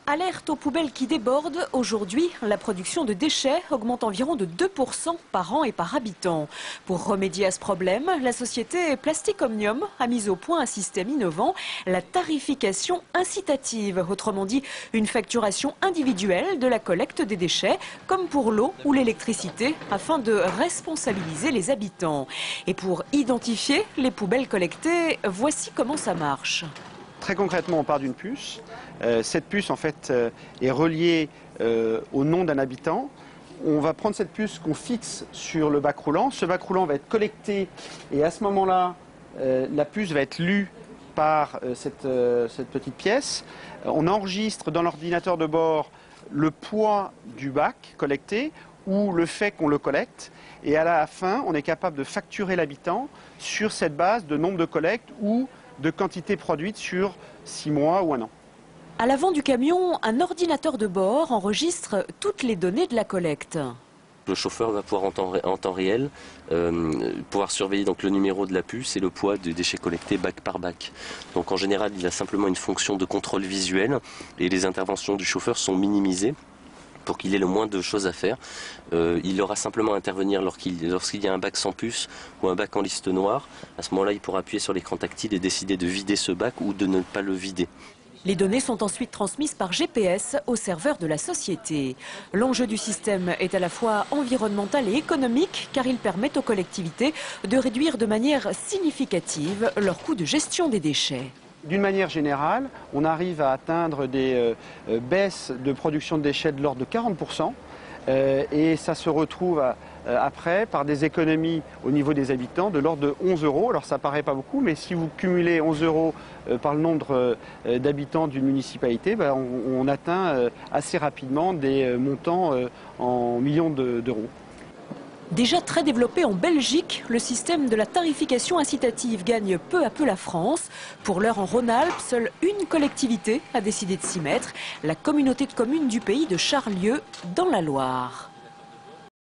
Alerte aux poubelles qui débordent. Aujourd'hui, la production de déchets augmente environ de 2% par an et par habitant. Pour remédier à ce problème, la société Plastic Omnium a mis au point un système innovant, la tarification incitative. Autrement dit, une facturation individuelle de la collecte des déchets, comme pour l'eau ou l'électricité, afin de responsabiliser les habitants. Et pour identifier les poubelles collectées, voici comment ça marche. Très concrètement, on part d'une puce. Cette puce, en fait, est reliée au nom d'un habitant. On va prendre cette puce qu'on fixe sur le bac roulant. Ce bac roulant va être collecté et à ce moment-là, la puce va être lue par cette petite pièce. On enregistre dans l'ordinateur de bord le poids du bac collecté ou le fait qu'on le collecte. Et à la fin, on est capable de facturer l'habitant sur cette base de nombre de collectes ou de quantité produite sur 6 mois ou un an. À l'avant du camion, un ordinateur de bord enregistre toutes les données de la collecte. Le chauffeur va pouvoir en temps réel pouvoir surveiller donc le numéro de la puce et le poids des déchets collectés bac par bac. Donc en général, il a simplement une fonction de contrôle visuel et les interventions du chauffeur sont minimisées pour qu'il ait le moins de choses à faire. Il aura simplement à intervenir lorsqu'il y a un bac sans puce ou un bac en liste noire. À ce moment-là, il pourra appuyer sur l'écran tactile et décider de vider ce bac ou de ne pas le vider. Les données sont ensuite transmises par GPS au serveur de la société. L'enjeu du système est à la fois environnemental et économique car il permet aux collectivités de réduire de manière significative leurs coûts de gestion des déchets. D'une manière générale, on arrive à atteindre des baisses de production de déchets de l'ordre de 40%. Et ça se retrouve après par des économies au niveau des habitants de l'ordre de 11 €. Alors ça paraît pas beaucoup, mais si vous cumulez 11 € par le nombre d'habitants d'une municipalité, on atteint assez rapidement des montants en millions d'euros. Déjà très développé en Belgique, le système de la tarification incitative gagne peu à peu la France. Pour l'heure en Rhône-Alpes, seule une collectivité a décidé de s'y mettre, la communauté de communes du pays de Charlieu, dans la Loire.